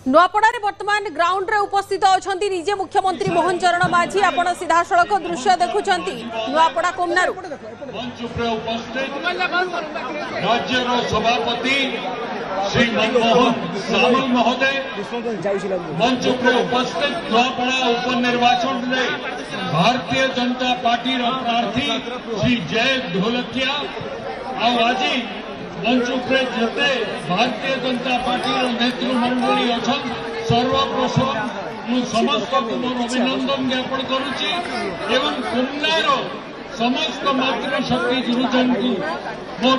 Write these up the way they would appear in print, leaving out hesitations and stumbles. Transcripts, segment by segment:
नुआपड़ा वर्तमान ग्राउंड रे उपस्थित अच्छा निजे मुख्यमंत्री मोहन चरण माझी आपण सीधा सड़क दृश्य देखुंट नुआपड़ा कोमनारू राज्य सभापति श्री मनमोहन सामल महोदय मंच पर उपस्थित नुआपड़ा उपनिर्वाचन में भारतीय जनता पार्टी प्रार्थी श्री जय ढोलकिया आज मंच पर जिते भारतीय जनता पार्टी नेतृमंडली अच्छा सर्वप्रथम समस्त को मोर अभिनंदन ज्ञापन करुच्ची एवं कुमनार समस्त मातृशक्ति गुरुजन को मोर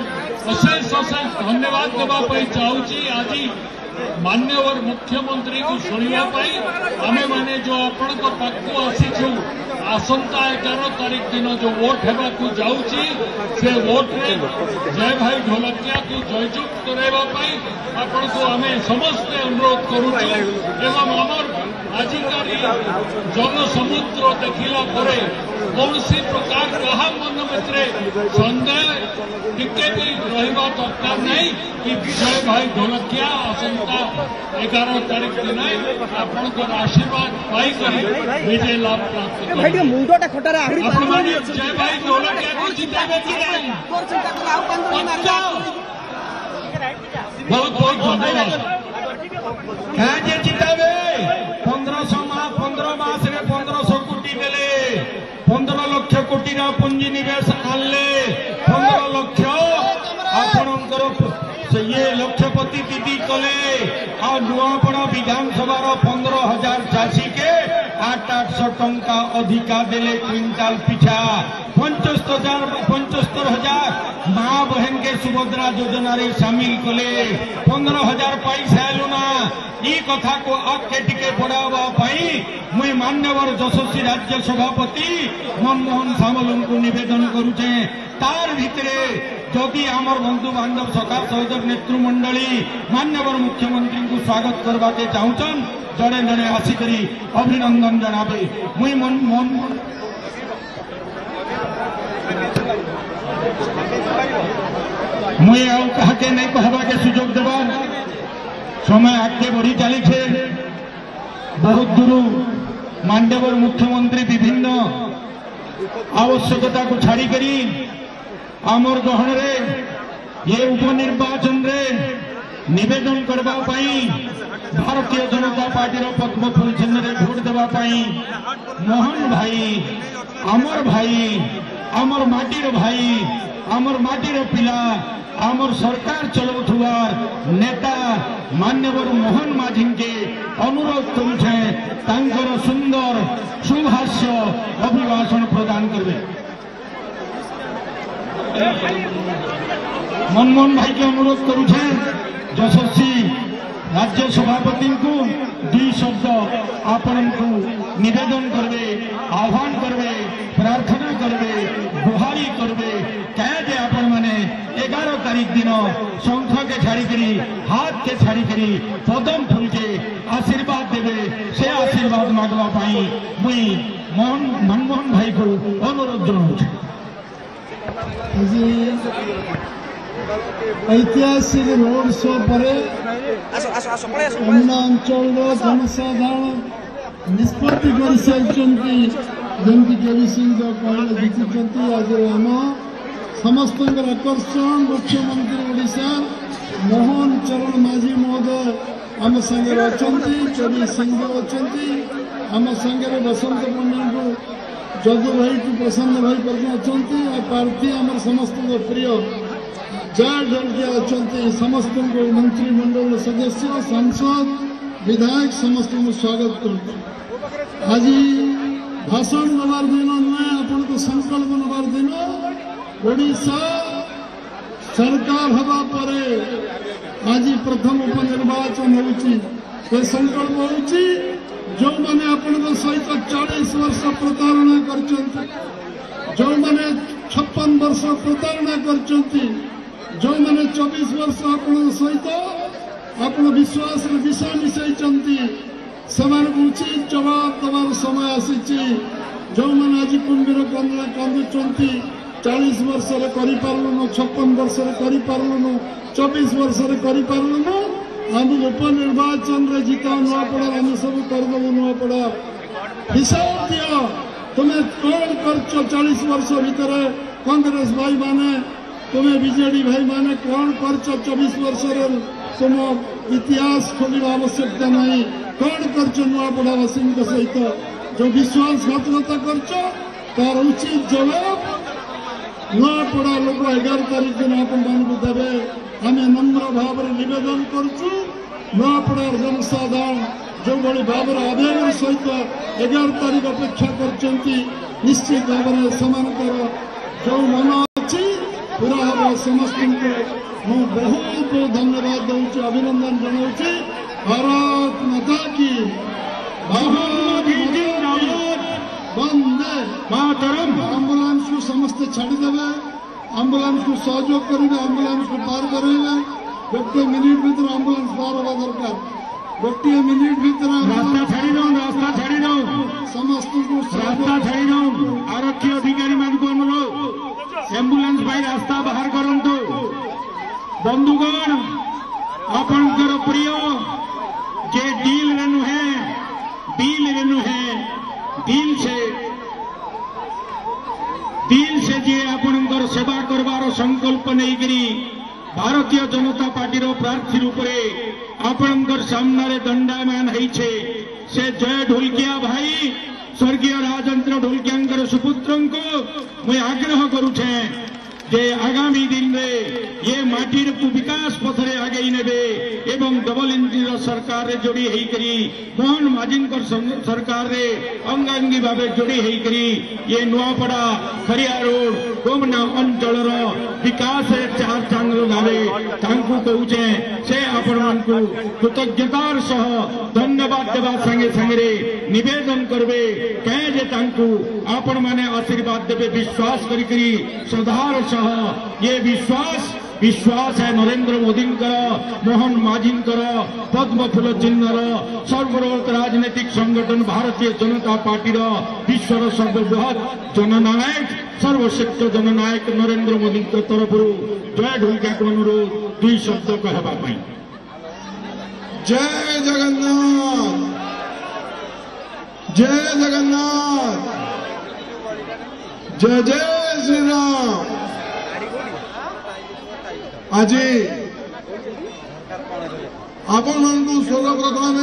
अशेष अशेष धन्यवाद देवाई चाहूँगी। आज मान्यवर मुख्यमंत्री को शुणापी आमे माने जो आपण पाखु आसीचु आसंता 11 तारीख दिन जो वोट होगा जाऊँगी से वोट रे जय भाई ढोलकिया को जयजुक्त कराइवाई आपण को आमे समस्ते अनुरोध करुचु एवं आमर आजिकारी जनसमुद्र देखला परे कौन सी प्रकार कहा मन भितर सन्देह टिके भी रहा दरकार नहीं कि विजय भाई ढोलकिया आसंता 11 तारीख दिन आपण आशीर्वाद पाई विजय लाभ प्राप्त जय भाई ढोलकिया को जितेबे कि नहीं बहुत बहुत धन्यवाद क्या जिताबे 15 मास 1500 कोटी देले 15 लक्ष कोटी पुंजी निवेश आनले 15 लक्ष आपणकर ये लक्षपति दीदी कले आ नुआपड़ा विधानसभा 15,000 चाषी के 800 टंका अधिका देले क्विंटाल पिछा 75,000 माँ बहन के सुभद्रा योजना रे शामिल कले 15,000 पैसा लुना ई कथा को आगे टिके बढ़ावा मुई मान्यवर यशस्वी राज्य सभापति मनमोहन सामल को निवेदन करुचे तार भितरे जदि आमर बंधु बांधव सखा सहयोग नेतृमंडली मान्यवर मुख्यमंत्री को स्वागत करवा के चाहूचन जड़े जड़े आसिकरी अभिनंदन जनाबे मुई मुई आउ कहा के नहीं कहवा के सुजोग देवा समय आगे बढ़ी चली बहुत दूर मान्यवर मुख्यमंत्री विभिन्न आवश्यकता को छाड़ी करी आमर गहन रे ये उपनिर्वाचन रे निवेदन करबा पाई भारतीय जनता पार्टी पद्म फूल चिन्ह रे भोट देवा पाई मोहन भाई आमर माटीर भाई आमर माटीर पिला आमर सरकार चलाउथुवार नेता मान्यवर मोहन माझी के अनुरोध करुछे तांकर सुंदर सुभाष्य अभिभाषण प्रदान करबे मनमोहन भाई के अनुरोध करुछे यशस्वी राज्य सभापति को 2 शब्द आपण को निवेदन करबे आह्वान करबे प्रार्थना करबे गुहारी करबे क्या जे आपण माने 11 तारीख दिन शंख के छाड़ी करी हाथ के छाड़ी करी पदम फूल के आशीर्वाद देवे से आशीर्वाद मागवा पाई मुई मनमोहन भाई को अनुरोध जनाऊँ। ऐतिहासिक रोड शो पर अंचल जनसाधारण निष्पत्ति कर जमी केवी सिंह कहले जीति आज आम समस्त आकर्षण मुख्यमंत्री ओडिशा मोहन चरण माझी महोदय आम संगे अच्छा केवी सिंह अच्छा आम संगे बसंत पंडित को जदू भाई को प्रसन्न भाई पर अच्छा प्रार्थी आम समस्त प्रिय जय ढोलकिया अच्छा समस्त मंत्रिमंडल सदस्य सांसद विधायक समस्त को स्वागत कर आज भाषण नवार दिन नुहे आपण को संकल्प नवार दिन ओडिशा सरकार हवा पर आज प्रथम उपनिर्वाचन हो संकल्प हो जो मैंने आपण सहित 40 वर्ष प्रतारणा कर जो मैंने 56 वर्ष प्रतारणा कर जो मैंने 24 वर्ष आपण सहित आपण विश्वास विषय मिसई से उचित जवाब देवार समय आसी जो मैंने आज कुंभीर कंदला कांदुंट 40 वर्ष कर 56 वर्ष कर 24 वर्ष कर आम उपनिर्वाचन रे जिता नुआपड़ा आम सब करदेबू नुआपड़ा हिसाब दियो तुम्हें कौन कर 40 वर्ष भितर कांग्रेस भाई माने तुम्हें बीजेडी भाई माने कौन कर 24 वर्ष तुम इतिहास खोलने आवश्यकता नहीं कौन कर नुआपड़ावासी सहित जो विश्वासघातकता कर तार उचित जवाब नुआपड़ा लोक 11 तारीख दिन आपण देवे आम नम्र भाव नवेदन करुचु नुआपड़ार जनसाधारण जो भाई भाव आवेग सहित 11 तारीख अपेक्षा कर निश्चित भाव में समानतर जो मन अच्छी पूरा हम समस्त मु बहुत बहुत धन्यवाद दूसरी अभिनंदन जनाऊँगी भारत माता की वंदे मातरम। आंबुलांस को समस्ते छाड़देवे आंबुलांस को सहयोग करेंगे आंबुलांस को पार करेंगे गोटे मिनिट भीतर आंबुलांस पार हवा दरकार गोटे मिनिट भीतर रास्ता छाड़ी दो समस्त को रास्ता छाड़ी दो आरक्षी अधिकारी मान को अनुरोध एम्बुलेंस भाई रास्ता बाहर करंतु बंधुगण आपणकर प्रिय जे डील रे नुहे दिल से जे आपणकर सेवा करवार संकल्प नहीं करी भारतीय जनता पार्टी प्रार्थी रूप में आपणकर सामने दंडायमान होइछे से जय ढोलकिया भाई स्वर्गीय राजेन्द्र ढोलकिया सुपुत्र को मुझे आग्रह करुछे जे आगामी दिन रे ये माटीर को विकास पथरे आगे नेबे एवं डबल इंजिन सरकार रे जोड़ी हेई करी मोहन माझींकर सरकार रे अंगांगी भावे जोड़ी हेई करी ये नुआपड़ा खरिया रोड गोमना अंचल विकास चार चांगल भावे तांकु कहूचे से आपण मानकु कृतज्ञतार सह धन्यवाद देवा संगे संगे निवेदन करबे कहे जे तांकु आपण माने आशीर्वाद देबे विश्वास करी करी श्रद्धार सह ये विश्वास है नरेंद्र मोदी मोहन माझींकर पद्म फूल चिन्हर सर्वबृहत राजनीतिक संगठन भारतीय जनता पार्टी विश्वर सर्वबृहत जननायक सर्वश्रेष्ठ जननायक नरेंद्र मोदी तरफ जय ढोलकिया को अनुरोध 2 शब्द कहवाई। जय जगन्नाथ जय जगन्नाथ जय जय श्री राम। आज आपण मान सर्वप्रथम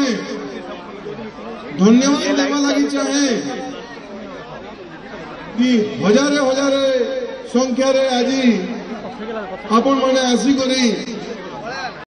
धन्यवाद देवा लगी चाहे कि हजारे हजारे संख्यार आज आपण मैंने आसिक